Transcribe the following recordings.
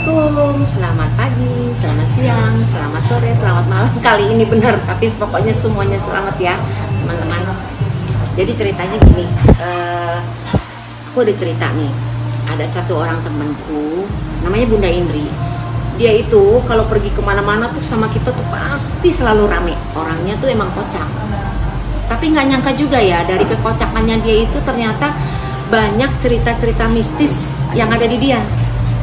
Assalamualaikum, selamat pagi, selamat siang, selamat sore, selamat malam. Kali ini benar, tapi pokoknya semuanya selamat ya teman-teman. Jadi ceritanya gini, aku ada cerita nih. Ada satu orang temanku, namanya Bunda Indri. Dia itu kalau pergi kemana-mana tuh sama kita tuh pasti selalu rame. Orangnya tuh emang kocak. Tapi nggak nyangka juga ya, dari kekocakannya dia itu ternyata banyak cerita-cerita mistis yang ada di dia.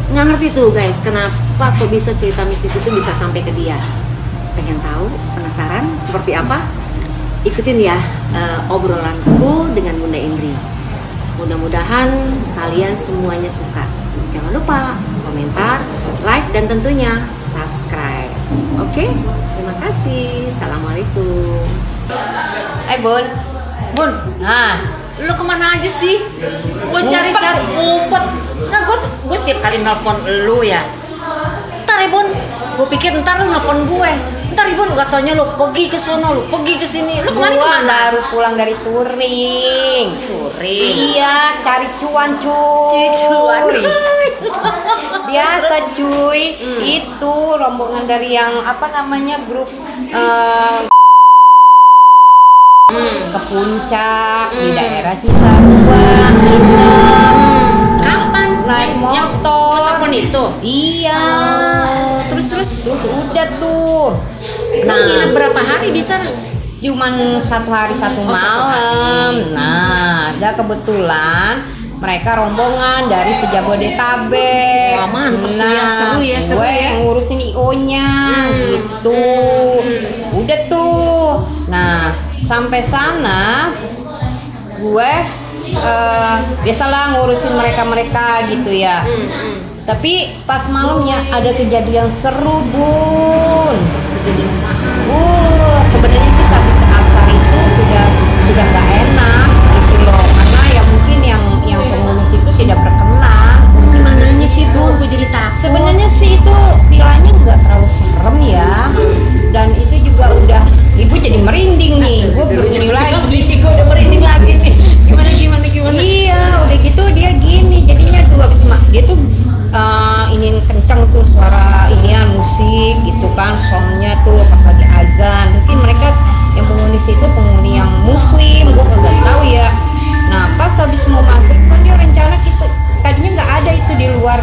Nggak ngerti tuh guys, kenapa kok bisa cerita mistis itu bisa sampai ke dia. Pengen tahu, penasaran seperti apa? Ikutin ya obrolanku dengan Bunda Indri. Mudah-mudahan kalian semuanya suka. Jangan lupa komentar, like, dan tentunya subscribe. Oke? Terima kasih. Assalamualaikum. Bun. Bun, nah, lu kemana aja sih? Gue cari-cari ngumpet. Nah, gue setiap kali nelpon lu ya. Ntar ya Bun, gue pikir ntar lu nelpon gue. Ntar ya Bun, gak taunya lu pergi ke sono, lu pergi ke sini. Lu kemarin kemana? Baru pulang dari touring. Touring. Iya, cari cuan cuy. Cuan. Biasa cuy. Itu rombongan dari yang apa namanya grup ke puncak di daerah Cisarua. Kapan? Naik motor. Telepon itu? Iya. Terus udah tuh. Nah, nginep berapa hari di sana? Cuman 1 hari 1 Oh, 1 malam. hari. Nah, ada kebetulan mereka rombongan dari sejabodetabek. Wah, mantep tuh nah, ya, seru ya, seru gue ya. yang ngurusin IO-nya gitu. Udah tuh. Nah, sampai sana gue biasalah ngurusin mereka gitu ya. Tapi pas malamnya ada kejadian seru Bun. Kejadian apa? Sebenarnya sih habis asar itu sudah nggak enak gitu loh, karena ya mungkin yang pengurus itu tidak berkenan. Gimananya sih Bun, gue jadi takut. Sebenarnya sih itu vilanya nggak terlalu serem ya, dan itu juga udah ibu jadi merinding nih. Gue berunding lagi. Gue udah merinding lagi nih. Gimana? Iya, udah gitu dia gini, jadinya tuh habis dia tuh ingin kencang tuh suara inian musik gitu kan, soundnya tuh pas lagi azan. Mungkin mereka yang penghuni itu penghuni yang muslim, gue kagak tahu ya. Nah pas habis mau maghrib kan dia rencana kita tadinya nggak ada itu di luar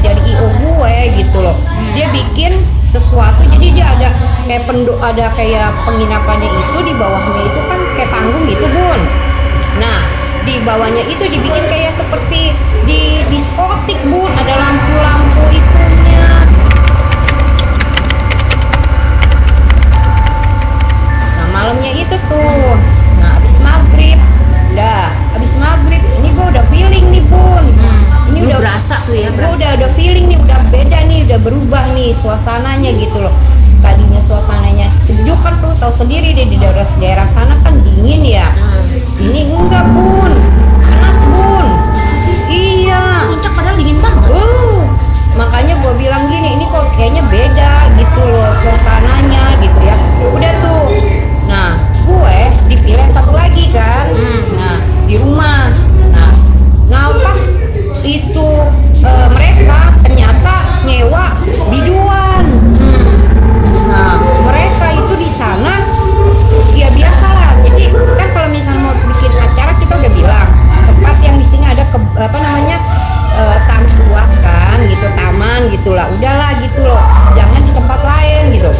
dari IO gue gitu loh. Dia bikin sesuatu, jadi dia ada kayak ada kayak penginapannya itu, di bawahnya itu kan kayak panggung gitu Bun. Nah di bawahnya itu dibikin kayak seperti di diskotik Bun, ada lampu-lampu itunya. Nah malamnya itu tuh, nah habis maghrib ini gue udah feeling nih Bun. Ini udah berasa tuh ya, gue udah feeling nih, udah beda nih, udah berubah nih suasananya gitu loh. Tadinya suasananya sejuk kan, lu tahu sendiri deh di daerah sana kan dingin ya. Ini enggak Bun, panas Bun. Masa sih? Iya. Puncak padahal dingin banget. Makanya gue bilang gini, ini kok kayaknya beda gitu loh suasananya gitu ya. Udah tuh. Nah, gue dipilih satu lagi kan. Nah, di rumah. Nah pas itu mereka ternyata nyewa biduan. Nah, mereka itu di sana ya biasalah. Jadi kan kalau misalnya mau bikin acara kita udah bilang tempat yang di sini ada tanah luas kan gitu, taman gitulah. Udahlah gitu loh. Jangan di tempat lain gitu.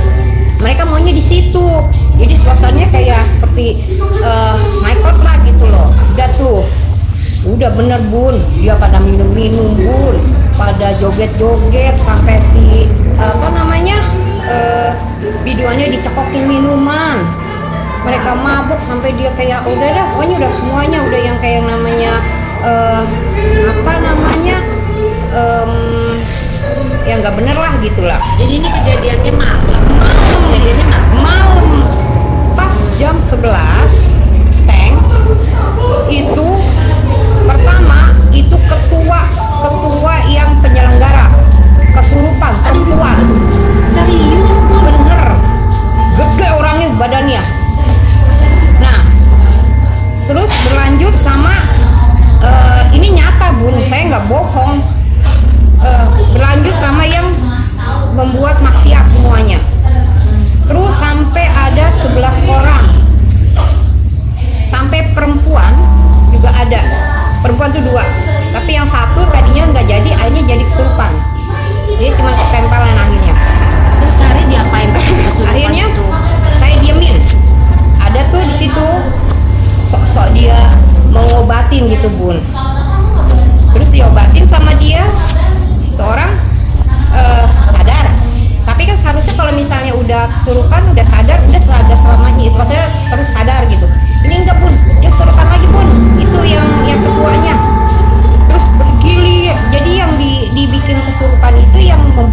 Mereka maunya di situ. Jadi suasananya kayak seperti nightclub lah gitu loh. Udah tuh. Udah bener Bun, dia pada minum-minum Bun, pada joget-joget sampai si biduannya dicekokin minuman. Mereka mabuk sampai dia kayak udah dah, pokoknya udah semuanya udah yang kayak namanya ya nggak bener lah gitulah. Jadi ini kejadiannya malam. Malam pas jam 11 tank itu pertama itu ketua yang penyelenggara kesurupan perempuan. Serius Bun? Bener, gede orangnya badannya. Nah terus berlanjut sama ini nyata Bun, saya nggak bohong. Berlanjut sama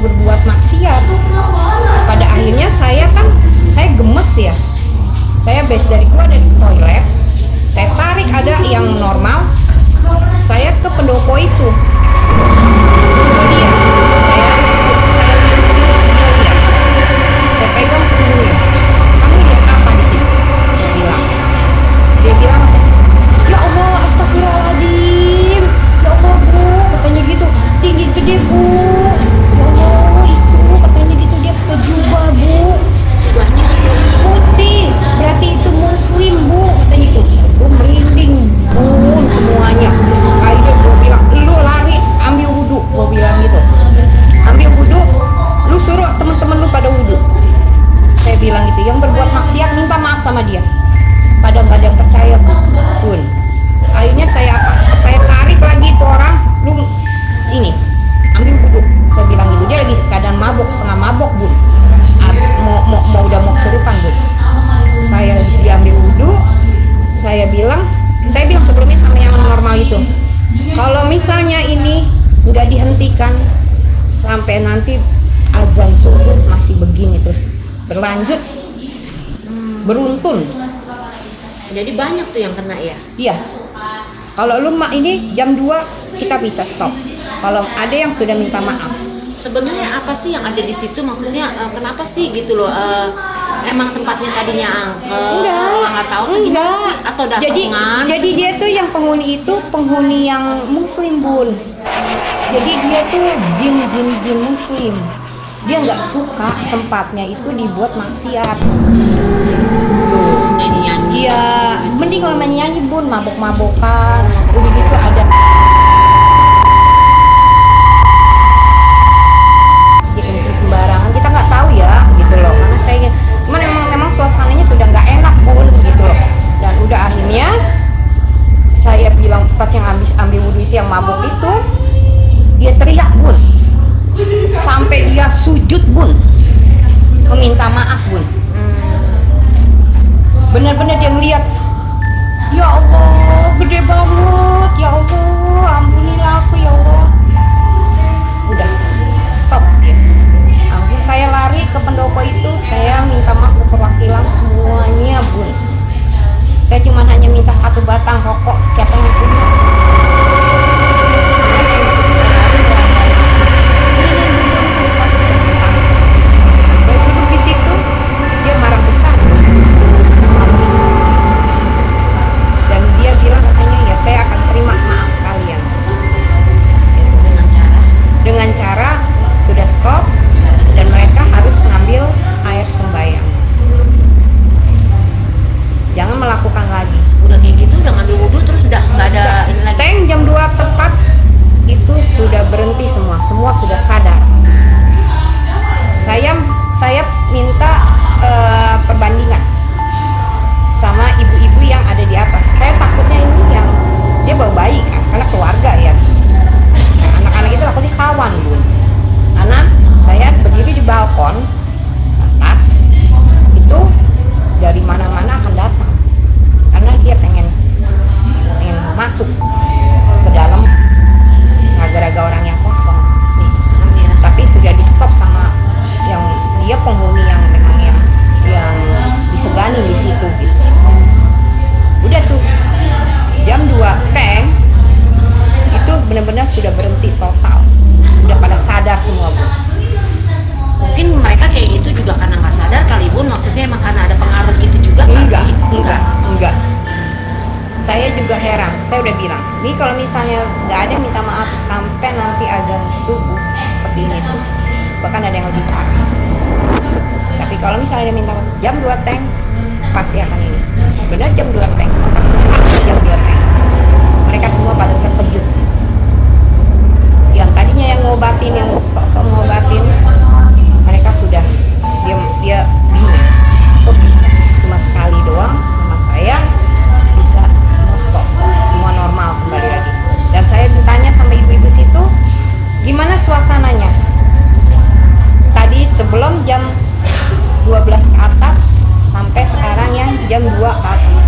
berbuat maksiat. Pada akhirnya saya gemes ya, saya beres dari keluar dari toilet, saya tarik ada yang normal, saya ke pendopo itu, terus dia, saya lihat, saya pegang punggungnya, kamu lihat apa di sini? Saya bilang, dia bilang apa? Ya Allah, astagfirullahaladzim, ya Allah Bu, katanya gitu, tinggi gede Bu, ya Allah itu, katanya gitu, dia pakai jubah Bu, Jubahnya putih, berarti itu muslim Bu, katanya gitu. Gue merinding Bu semuanya. Akhirnya gue bilang, lu lari ambil wudhu, gue bilang gitu, ambil wudhu, lu suruh teman-teman lu pada wudhu. Saya bilang gitu, yang berbuat maksiat minta maaf sama dia. Pada nggak ada yang percaya Bun. Akhirnya saya tarik lagi itu orang, lu ini ambil wudhu. Saya bilang gitu, dia lagi keadaan mabok, setengah mabok Bun. Udah mau kesurupan Bun. Saya habis diambil wudhu, saya bilang sebelumnya sama yang normal itu, kalau misalnya ini nggak dihentikan sampai nanti azan subuh masih begini terus berlanjut, beruntun. jadi banyak tuh yang kena ya. Iya. Kalau lu ini jam 2 kita bisa stop. Kalau ada yang sudah minta maaf. Sebenarnya apa sih yang ada di situ? Maksudnya kenapa sih gitu loh? Emang tempatnya tadinya angker, orang nggak tahu tuh gimana sih? Atau datangan? Jadi dia tuh yang penghuni itu penghuni yang muslim Bun. Jadi dia tuh jin muslim. Dia nggak suka tempatnya itu dibuat maksiat. Nyanyi-nyanyi. Iya, mending kalau main nyanyi Bun, mabok-mabokan, udah gitu ada sembarangan, kita nggak tahu ya gitu loh, karena saya ingin, cuman memang suasananya sudah nggak enak Bun gitu loh. Dan udah akhirnya saya bilang pas yang ambil wudhu itu yang mabuk itu, dia teriak Bun, sampai dia sujud Bun, meminta maaf Bun. Benar-benar dia ngeliat, ya Allah gede banget, ya Allah ampunilah aku ya Allah. Udah stop dia. Langsung saya lari ke pendopo itu, saya minta maaf ke perwakilan semuanya Bun. Saya cuma hanya minta 1 batang rokok, siapa yang punya? Saya duduk di situ, dia marah besar. Dan dia bilang katanya ya saya akan terima maaf kalian. Dengan cara sudah stop dan mereka harus ngambil air sembahyang. Jangan melakukan lagi. Udah kayak gitu, udah ngambil wudhu terus udah nggak ada ini lagi. Tank jam 2 tepat itu sudah berhenti semua sudah sadar. Saya minta perbandingan sama ibu-ibu yang ada di atas. Saya takutnya ini yang dia bawa bayi kan, karena keluarga ya. Nah, anak-anak itu takutnya sawan Bun. Karena saya berdiri di balkon atas itu, dari mana-mana akan datang karena dia pengen masuk ke dalam raga-raga orang yang kosong nih. Tapi sudah di stop sama yang dia penghuni yang memang yang disegani di situ gitu. Udah tuh jam 2 tank itu benar-benar sudah berhenti total, udah pada sadar semua Bu. Mungkin mereka kayak gitu juga karena nggak sadar kali Bun. Maksudnya emang karena ada pengaruh gitu juga kali? Enggak. Saya juga heran, saya udah bilang nih kalau misalnya nggak ada minta maaf sampai nanti azan subuh seperti ini terus, bahkan ada yang lebih parah. Tapi kalau misalnya ada minta maaf jam 2 tank pasti akan ini. Benar jam 2 tank, jam 2 tank. Mereka semua pada terkejut. Yang tadinya yang ngobatin, yang sok-sok ngobatin, mereka sudah dia bingung. Kok bisa cuma sekali doang sama saya bisa semua stop, semua normal kembali lagi. Dan saya bertanya sama ibu-ibu situ, gimana suasananya? Tadi sebelum jam 12 ke atas sampai sekarang yang jam 2 ke atas.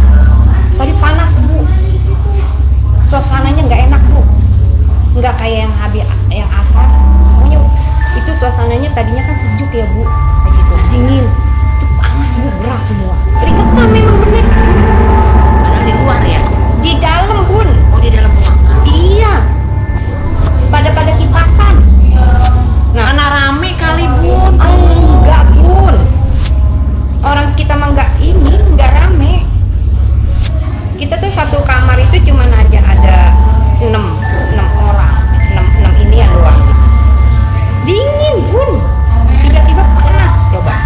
Tadi panas Bu, suasananya nggak enak Bu, nggak kayak yang asar. Pokoknya itu suasana suasananya tadinya kan sejuk ya Bu, kayak gitu, dingin, itu panas Bu, gerah semua, keringetan memang bener. Padahal di luar ya. Di dalam Bun. Oh, di dalam rumah. Iya, pada kipasan. Nah, Karena rame kali Bun. enggak Bun, orang kita mah enggak rame. Kita tuh satu kamar itu cuman aja ada 6 orang, 6 inian doang. Dingin Bun, tiba-tiba panas, coba.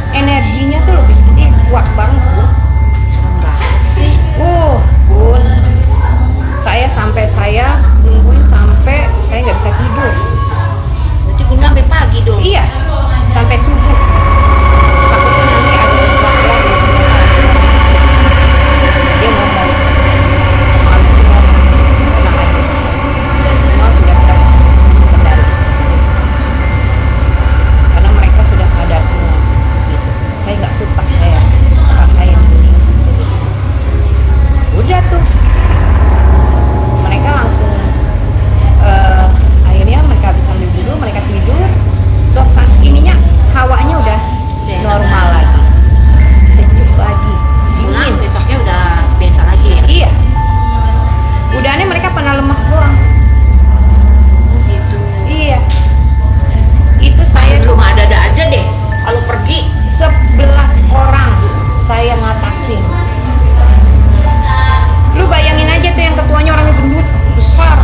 Energinya tuh lebih gede, kuat banget Bun. Serem banget sih. Bun, saya nungguin sampai saya nggak bisa tidur. Berarti Bun sampai pagi dong. Iya, sampai subuh. Takutnya nanti ada sesuatu lagi. Dia ngomong, malu ngomong, tenang aja. Dan semua sudah kita kendali. Karena mereka sudah sadar semua. Gitu. Saya nggak suka tempat saya begini. Udah tuh. Mereka langsung akhirnya mereka bisa ambil dulu, mereka tidur. Terus ininya hawanya udah normal lagi, sejuk lagi, Pulang dingin. besoknya udah biasa lagi ya. Iya, udahnya mereka pernah lemes doang. Oh gitu. Iya, itu saya Lu mah ada-ada aja deh. Kalau pergi 11 orang saya ngatasin. Lu bayangin aja tuh yang ketuanya orangnya gendut besar.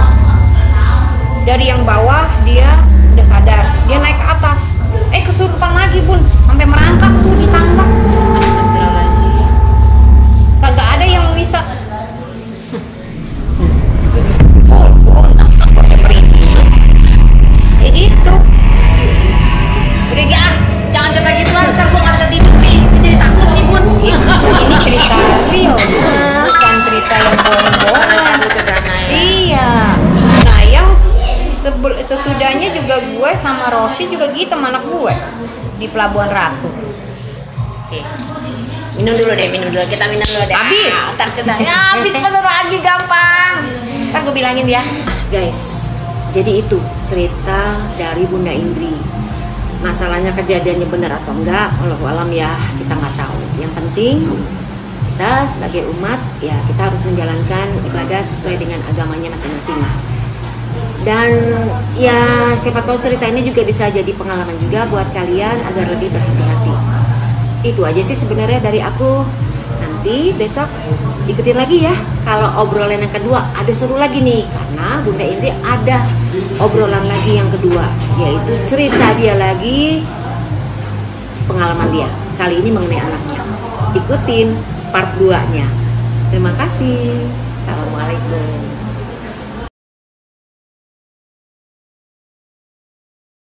Dari yang bawah dia udah sadar, dia naik ke atas. Kesurupan lagi Bun, sampai merangkak tuh di tangga. astagfirullahaladzim. Kagak ada yang bisa. Kayak gitu. Udah ya, Jangan cerita gitu lah, ntar gua nggak bisa tidur nih. Gua jadi takut nih Bun. ini cerita real, bukan cerita yang bohong-bohongan. Perasaan lu kesana ya. Iya. Nah, yang sesudahnya juga gue sama Rosi juga gitu sama anak gue di Pelabuhan Ratu. Oke. Minum dulu deh, kita minum dulu deh. Habis. Ntar cerita. Ya habis pesan lagi gampang. Ntar gue bilangin ya. Guys, jadi itu cerita dari Bunda Indri. Masalahnya kejadiannya benar atau enggak, walau alam ya kita nggak tahu. Yang penting kita sebagai umat ya kita harus menjalankan ibadah sesuai dengan agamanya masing-masing. Dan ya siapa tahu cerita ini juga bisa jadi pengalaman juga buat kalian agar lebih berhati-hati. Itu aja sih sebenarnya dari aku. Nanti besok ikutin lagi ya. Kalau obrolan yang kedua ada seru lagi nih, karena Bunda Indri ada obrolan lagi yang kedua, yaitu cerita dia lagi, pengalaman dia. Kali ini mengenai anaknya. Ikutin part 2-nya. Terima kasih. Assalamualaikum.